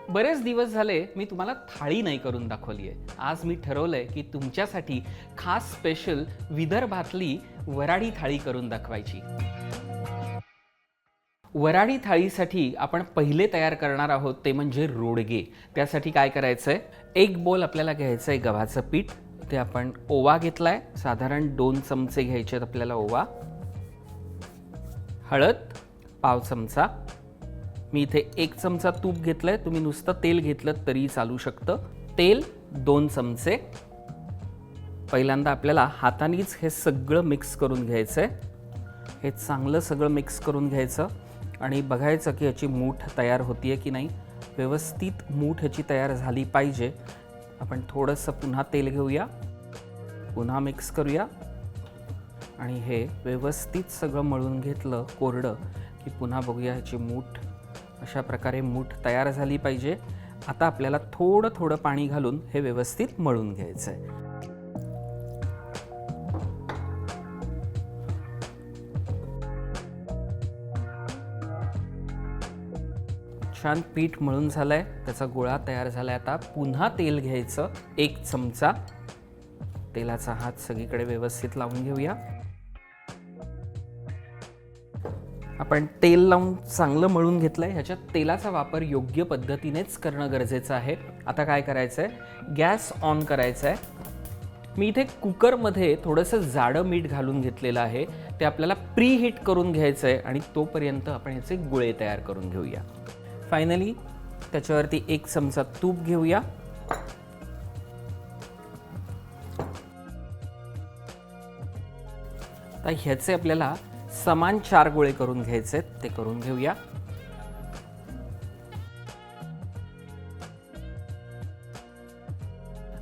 बरेच दिवस झाले मी तुम्हाला थाळी नाही करून दाखवली आहे. आज मी ठरवलंय की तुमच्यासाठी खास स्पेशल विदर्भातली वऱ्हाडी थाळी करून दाखवायची. वऱ्हाडी थाळीसाठी आपण पहिले तयार करणार आहोत ते म्हणजे रोडगे. त्यासाठी काय करायचंय, एक बोल आपल्याला घ्यायचं आहे गव्हाचं पीठ. ते आपण ओवा घेतलाय, साधारण 2 चमचे घ्यायचे आहेत आपल्याला ओवा. हळद पाव चमचा. मी इथे 1 चमचा तूप घेतलंय, तुम्ही नुसतं तेल घेतलं तरी चालू शकतं. तेल 2 चमचे. पहिल्यांदा आपल्याला हातानेच हे सगळं मिक्स करून घ्यायचंय. हे चांगलं सगळं मिक्स करून घ्यायचं आणि बघायचं की याची मूठ तयार होतीये की नाही. व्यवस्थित मूठ ह्याची तयार झाली पाहिजे. आपण थोडंसं पुन्हा तेल घेऊया, पुन्हा मिक्स करूया आणि हे व्यवस्थित सगळं मळून घेतलं कोरडं की पुन्हा बघूया ह्याची मूठ. अशा प्रकारे मूठ तयार झाली पाहिजे. आता आपल्याला थोडं थोडं पाणी घालून हे व्यवस्थित मळून घ्यायचं आहे. छान पीठ मळून झालंय, त्याचा गोळा तयार झालाय. आता पुन्हा तेल घ्यायचं 1 चमचा. तेलाचा हात सगळीकडे व्यवस्थित लावून घेऊया. आपण तेल लावून चांगलं मळून घेतलंय. ह्याच्यात तेलाचा वापर योग्य पद्धतीनेच करणं गरजेचं आहे. आता काय करायचंय, गॅस ऑन करायचा आहे. मी इथे कुकरमध्ये थोडंसं जाडं मीठ घालून घेतलेलं आहे. ते आपल्याला प्री हीट करून घ्यायचं आहे आणि तोपर्यंत आपण ह्याचे गोळे तयार करून घेऊया. फायनली त्याच्यावरती 1 चमचा तूप घेऊया. आता ह्याचे आपल्याला समान 4 गोळे करून घ्यायचे, ते करून घेऊया.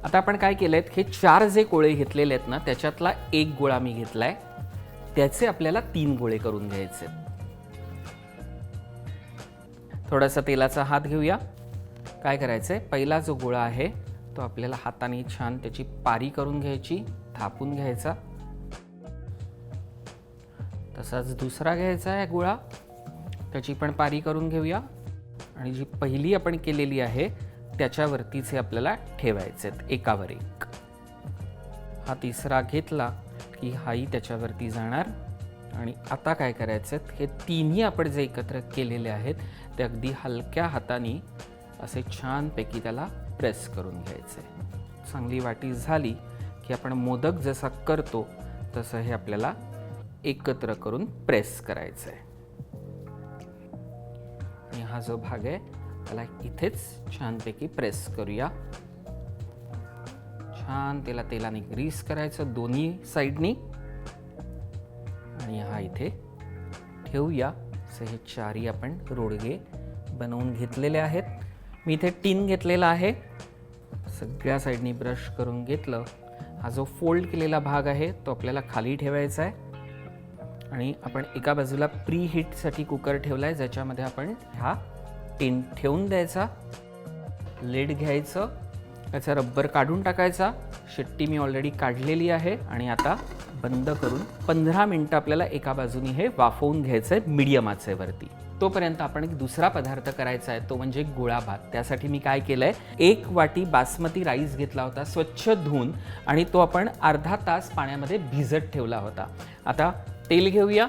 आता आपण काय केलंय, हे 4 जे गोळे घेतलेले आहेत ना, त्याच्यातला 1 गोळा मी घेतलाय. त्याचे आपल्याला 3 गोळे करून घ्यायचे. थोडासा तेलाचा हात घेऊया. काय करायचंय, पहिला जो गोळा आहे तो आपल्याला हाताने छान त्याची पारी करून घ्यायची, थापून घ्यायचा. तसाच दुसरा घ्यायचा आहे गोळा, त्याची पण पारी करून घेऊया आणि जी पहिली आपण केलेली आहे त्याच्यावरतीच हे आपल्याला ठेवायचे आहेत एकावर एक. हा तिसरा घेतला की हाही त्याच्यावरती जाणार. आणि आता काय करायचं, हे तिन्ही आपण जे एकत्र केलेले आहेत ते अगदी हलक्या हाताने असे छानपैकी त्याला प्रेस करून घ्यायचे. चांगली वाटी झाली की आपण मोदक जसा करतो तसं हे आपल्याला एकत्र करून प्रेस करायचं आहे. आणि हा जो भाग आहे त्याला इथेच छानपैकी प्रेस करूया. छान त्याला तेलाने ग्रीस करायचं दोन्ही साईडनी आणि हा इथे ठेवूया. असे हे 4ही आपण रोडगे बनवून घेतलेले आहेत. मी इथे टीन घेतलेला आहे. सगळ्या साईडनी ब्रश करून घेतलं. हा जो फोल्ड केलेला भाग आहे तो आपल्याला खाली ठेवायचा आहे आणि आपण एका बाजूला प्री हीटसाठी कुकर ठेवला आहे, ज्याच्यामध्ये आपण हा टीन ठेवून द्यायचा. लिड घ्यायचं, त्याचा रब्बर काढून टाकायचा. शिट्टी मी ऑलरेडी काढलेली आहे आणि आता बंद करून 15 मिनिटं आपल्याला एका बाजूनी हे वाफवून घ्यायचं आहे मीडियम आचेवरती. तोपर्यंत आपण एक दुसरा पदार्थ करायचा आहे, तो म्हणजे गोळा भात. त्यासाठी मी काय केलंय, 1 वाटी बासमती राईस घेतला होता स्वच्छ धुवून आणि तो आपण अर्धा तास पाण्यामध्ये भिजत ठेवला होता. आता तेल घेऊया,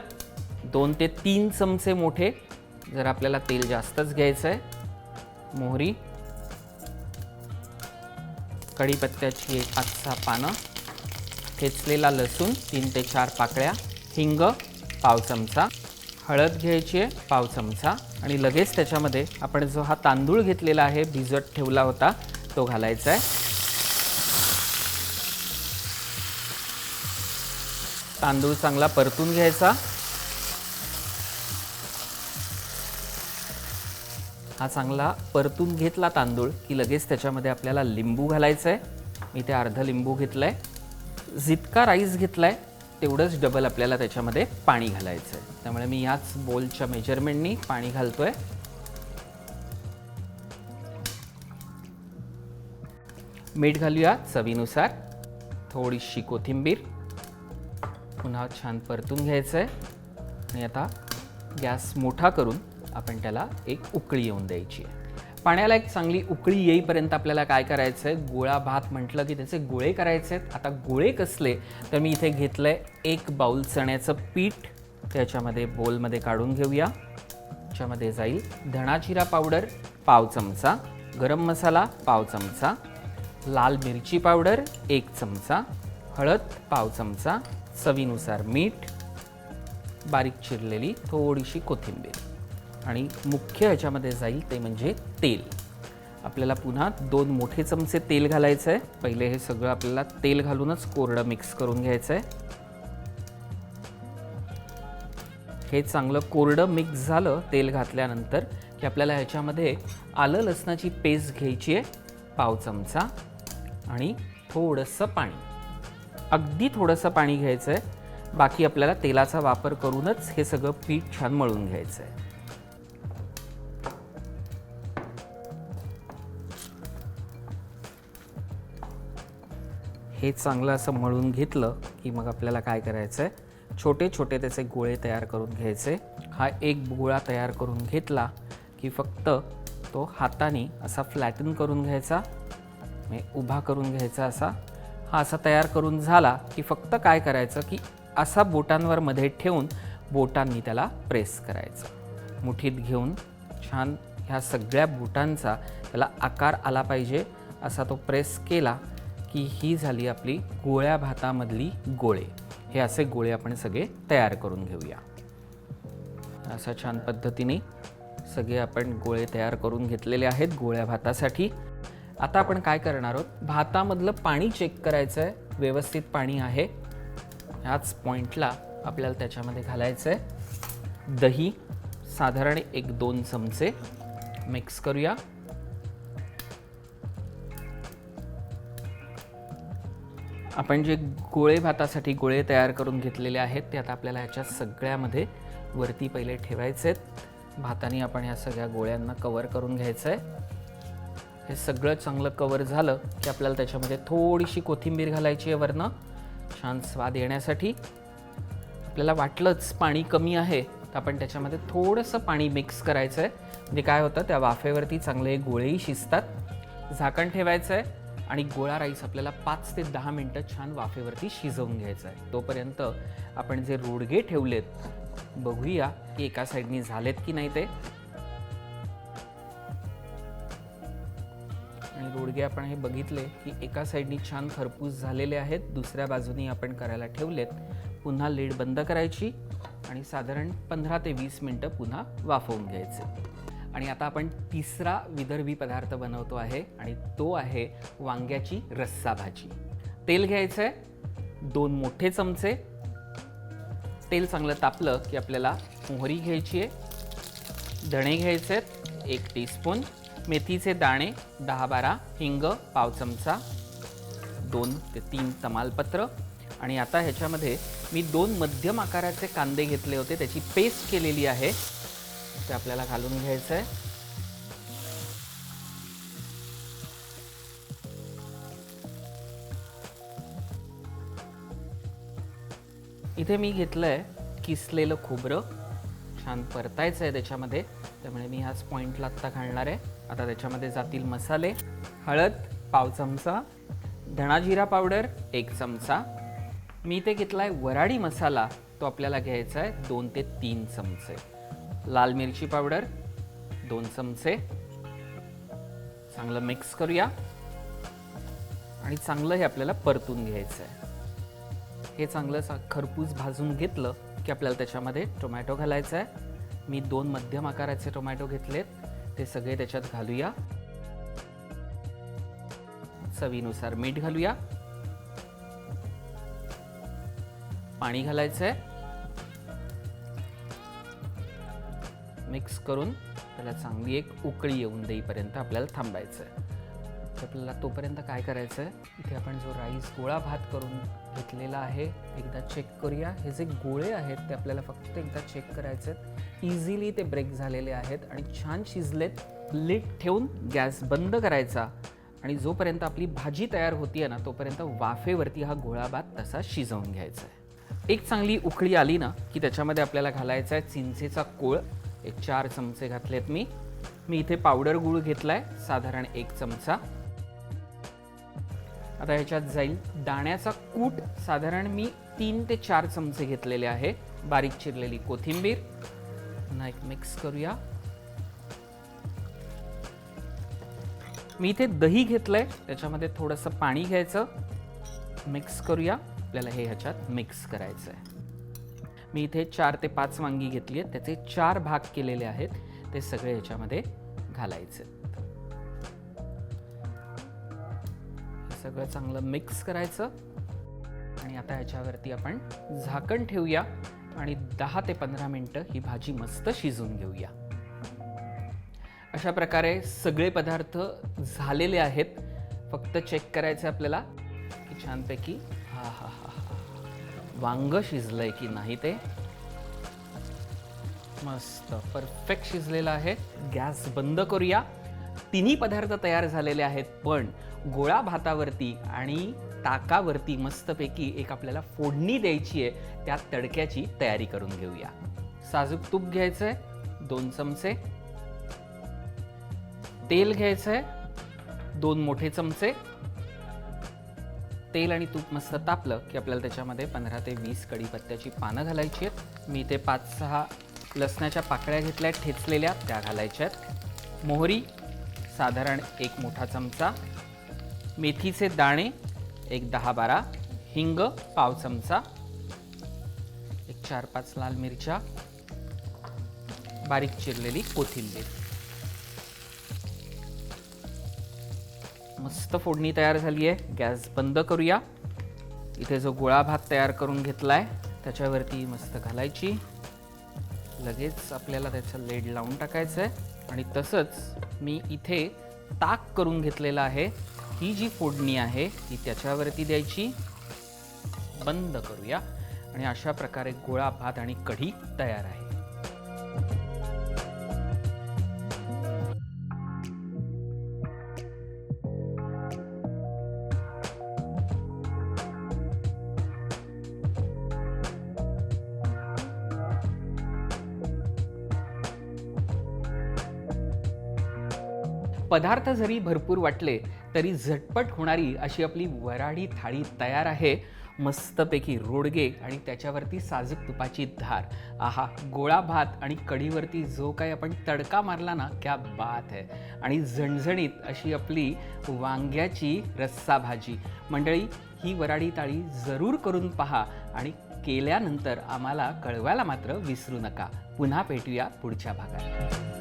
2 ते 3 चमचे मोठे. जर आपल्याला तेल जास्तच घ्यायचं आहे. मोहरी, कढीपत्त्याची 5-6 पानं, ठेचलेला लसूण 3 ते 4 पाकळ्या, हिंग पाव चमचा, हळद घ्यायची आहे पाव चमचा आणि लगेच त्याच्यामध्ये आपण जो हा तांदूळ घेतलेला आहे भिजत ठेवला होता तो घालायचा आहे. तांदूळ चांगला परतून घ्यायचा. हा चांगला परतून घेतला तांदूळ की लगेच त्याच्यामध्ये आपल्याला लिंबू घालायचं आहे. मी ते अर्ध लिंबू घेतलंय. जितका राईस घेतलाय तेवढंच डबल आपल्याला त्याच्यामध्ये पाणी घालायचं आहे. त्यामुळे मी याच बोलच्या मेजरमेंटनी पाणी घालतोय. मीठ घालूया चवीनुसार, थोडीशी कोथिंबीर. पुन्हा छान परतून घ्यायचं आहे आणि आता गॅस मोठा करून आपण त्याला एक उकळी येऊन द्यायची आहे. पाण्याला एक चांगली उकळी येईपर्यंत आपल्याला काय करायचं आहे, गोळा भात म्हटलं की त्याचे गोळे करायचे आहेत. आता गोळे कसले, तर मी इथे घेतलं आहे 1 बाउल चण्याचं पीठ. त्याच्यामध्ये बोलमध्ये काढून घेऊया. त्याच्यामध्ये जाईल धणा जिरा पावडर पाव चमचा, गरम मसाला पाव चमचा, लाल मिरची पावडर 1 चमचा, हळद पाव चमचा, चवीनुसार मीठ, बारीक चिरलेली थोडीशी कोथिंबीर आणि मुख्य ह्याच्यामध्ये जाईल ते म्हणजे तेल. आपल्याला पुन्हा 2 मोठे चमचे तेल घालायचं आहे. पहिले हे सगळं आपल्याला तेल घालूनच कोरडं मिक्स करून घ्यायचं आहे. हे चांगलं कोरडं मिक्स झालं तेल घातल्यानंतर की आपल्याला ह्याच्यामध्ये आलं लसणाची पेस्ट घ्यायची आहे पाव चमचा आणि थोडंसं पाणी, अगदी थोडंसं पाणी घ्यायचं आहे. बाकी आपल्याला तेलाचा वापर करूनच हे सगळं पीठ छान मळून घ्यायचं आहे. हे चांगलं असं मळून घेतलं की मग आपल्याला काय करायचं आहे, छोटे छोटे त्याचे गोळे तयार करून घ्यायचे. हा एक गोळा तयार करून घेतला की फक्त तो हाताने असा फ्लॅटन करून घ्यायचा, उभा करून घ्यायचा असा. हा असा तयार करून झाला की फक्त काय करायचं की असा बोटांवर मध्ये ठेवून बोटांनी त्याला प्रेस करायचं. मुठीत घेऊन छान ह्या सगळ्या बोटांचा त्याला आकार आला पाहिजे असा तो प्रेस केला की ही झाली आपली गोळ्या भातामधली गोळे. हे असे गोळे आपण सगळे तयार करून घेऊया. अशा छान पद्धतीने सगळे आपण गोळे तयार करून घेतलेले आहेत गोळ्या भातासाठी. आता आपण काय करणार आहोत, भातामधलं पाणी चेक करायचं आहे, व्यवस्थित पाणी आहे. ह्याच पॉईंटला आपल्याला त्याच्यामध्ये घालायचं आहे दही, साधारण 1-2 चमचे. मिक्स करूया. आपण जे गोळे भातासाठी गोळे तयार करून घेतलेले आहेत ते आता आपल्याला ह्याच्या सगळ्यामध्ये वरती पहिले ठेवायचे आहेत. भाताने आपण ह्या सगळ्या गोळ्यांना कवर करून घ्यायचं आहे. हे सगळं चांगलं कवर झालं की आपल्याला त्याच्यामध्ये थोडीशी कोथिंबीर घालायची आहे वरनं, छान स्वाद येण्यासाठी. आपल्याला वाटलंच पाणी कमी आहे तर आपण त्याच्यामध्ये थोडंसं पाणी मिक्स करायचं आहे. म्हणजे काय होतं, त्या वाफेवरती चांगले गोळेही शिजतात. झाकण ठेवायचं आहे आणि गोळा राईस आपल्याला 5 ते 10 मिनटं छान वाफेवरती शिजवून घ्यायचं आहे. तोपर्यंत आपण जे रोडगे ठेवलेत बघूया की एका साईडनी झालेत की नाही ते. आणि रोडगे आपण हे बघितले की एका साईडनी छान खरपूस झालेले आहेत, दुसऱ्या बाजूनी आपण करायला ठेवलेत. पुन्हा लीड बंद करायची आणि साधारण 15 ते 20 मिनटं पुन्हा वाफवून घ्यायचे. आणि आता आपण तिसरा विदर्भी पदार्थ बनवतो आहे आणि तो आहे वांग्याची रस्सा भाजी. तेल घ्यायचं आहे 2 मोठे चमचे. तेल चांगलं तापलं की आपल्याला मोहरी घ्यायची आहे, धणे घ्यायचे आहेत 1 टीस्पून, मेथीचे दाणे 10-12, हिंग पाव चमचा, 2 ते 3 तमालपत्र. आणि आता ह्याच्यामध्ये मी 2 मध्यम आकाराचे कांदे घेतले होते, त्याची पेस्ट केलेली आहे, ते आपल्याला घालून घ्यायचं आहे. इथे मी घेतलं आहे किसलेलं खोबरं, छान परतायचं आहे त्याच्यामध्ये, त्यामुळे मी ह्याच पॉईंटला आत्ता घालणार आहे. आता त्याच्यामध्ये जातील मसाले. हळद पाव चमचा, धणा जिरा पावडर 1 चमचा. मी इथे घेतला आहे वराडी मसाला, तो आपल्याला घ्यायचा आहे 2 ते 3 चमचे. लाल मिरची पावडर 2 चमचे. चांगलं मिक्स करूया आणि चांगलं हे आपल्याला परतून घ्यायचं आहे. हे चांगलं खरपूस भाजून घेतलं की आपल्याला त्याच्यामध्ये टोमॅटो घालायचा आहे. मी 2 मध्यम आकाराचे टोमॅटो घेतलेत, ते सगळे त्याच्यात घालूया. चवीनुसार मीठ घालूया. पाणी घालायचं आहे. मिक्स करून त्याला चांगली एक उकळी येऊन देईपर्यंत आपल्याला थांबायचं आहे. आपल्याला तोपर्यंत काय करायचं आहे, इथे आपण जो राईस गोळा भात करून घेतलेला आहे एकदा चेक करूया. हे जे गोळे आहेत ते आपल्याला फक्त एकदा चेक करायचे आहेत. इझिली ते ब्रेक झालेले आहेत आणि छान शिजलेत. लिड ठेवून गॅस बंद करायचा आणि जोपर्यंत आपली भाजी तयार होतीये ना तोपर्यंत वाफेवरती हा गोळा भात तसा शिजवून घ्यायचा आहे. एक चांगली उकळी आली ना की त्याच्यामध्ये आपल्याला घालायचा आहे चिंचेचा कोळ. 4 चमचे घातलेत मी. मी इथे पावडर गूळ घेतलाय साधारण 1 चमचा. आता ह्याच्यात जाईल दाण्याचा कूट, साधारण मी 3 ते 4 चमचे घेतलेले आहे. बारीक चिरलेली कोथिंबीर. पुन्हा एक मिक्स करूया. मी इथे दही घेतलंय, त्याच्यामध्ये थोडंसं पाणी घ्यायचं, मिक्स करूया. आपल्याला हे ह्याच्यात मिक्स करायचं आहे. मी इथे 4 ते 5 वांगी घेतली आहेत, त्याचे 4 भाग केलेले आहेत, ते सगळे ह्याच्यामध्ये घालायचे. सगळं चांगलं मिक्स करायचं आणि आता ह्याच्यावरती आपण झाकण ठेवूया आणि 10 ते 15 मिनिटं ही भाजी मस्त शिजून घेऊया. अशा प्रकारे सगळे पदार्थ झालेले आहेत. फक्त चेक करायचं आपल्याला की छानपैकी वांग शिजलंय की नाही. ते मस्त परफेक्ट शिजलेलं आहे. गॅस बंद करूया. तिन्ही पदार्थ तयार झालेले आहेत, पण गोळा भातावरती आणि ताकावरती मस्तपैकी एक आपल्याला फोडणी द्यायची आहे. त्या तडक्याची तयारी करून घेऊया. साजूक तूप घ्यायचंय 2 चमचे. तेल घ्यायचंय 2 मोठे चमचे. तेल आणि तूप मस्त तापलं की आपल्याला त्याच्यामध्ये 15 ते 20 कढीपत्त्याची पानं घालायची आहेत. मी इथे 5-6 लसणाच्या पाकळ्या घेतल्या आहेत ठेचलेल्या, त्या घालायच्या आहेत. मोहरी साधारण 1 मोठा चमचा. मेथीचे दाणे एक 10-12. हिंग पाव चमचा. एक 4-5 लाल मिरच्या. बारीक चिरलेली कोथिंबीर. मस्त फोडणी तयार झाली आहे. गॅस बंद करूया. इथे जो गोळा भात तयार करून घेतलाय त्याच्यावरती मस्त घालायची. लगेच आपल्याला त्याचं लेड लावून टाकायचं आहे आणि तसंच मी इथे ताक करून घेतलेलं आहे. ही जी फोडणी आहे ती त्याच्यावरती द्यायची. बंद करूया आणि अशा प्रकारे गोळा भात आणि कढी तयार आहे. पदार्थ जरी भरपूर वाटले तरी झटपट होणारी अशी आपली वऱ्हाडी थाळी तयार आहे. मस्तपैकी रोडगे आणि त्याच्यावरती साजूक तुपाची धार. आहा, गोळा भात आणि कढीवरती जो काही आपण तडका मारला ना, क्या बात है. आणि झणझणीत अशी आपली वांग्याची रस्सा भाजी. मंडळी, ही वऱ्हाडी थाळी जरूर करून पहा आणि केल्यानंतर आम्हाला कळवायला मात्र विसरू नका. पुन्हा भेटूया पुढच्या भागात.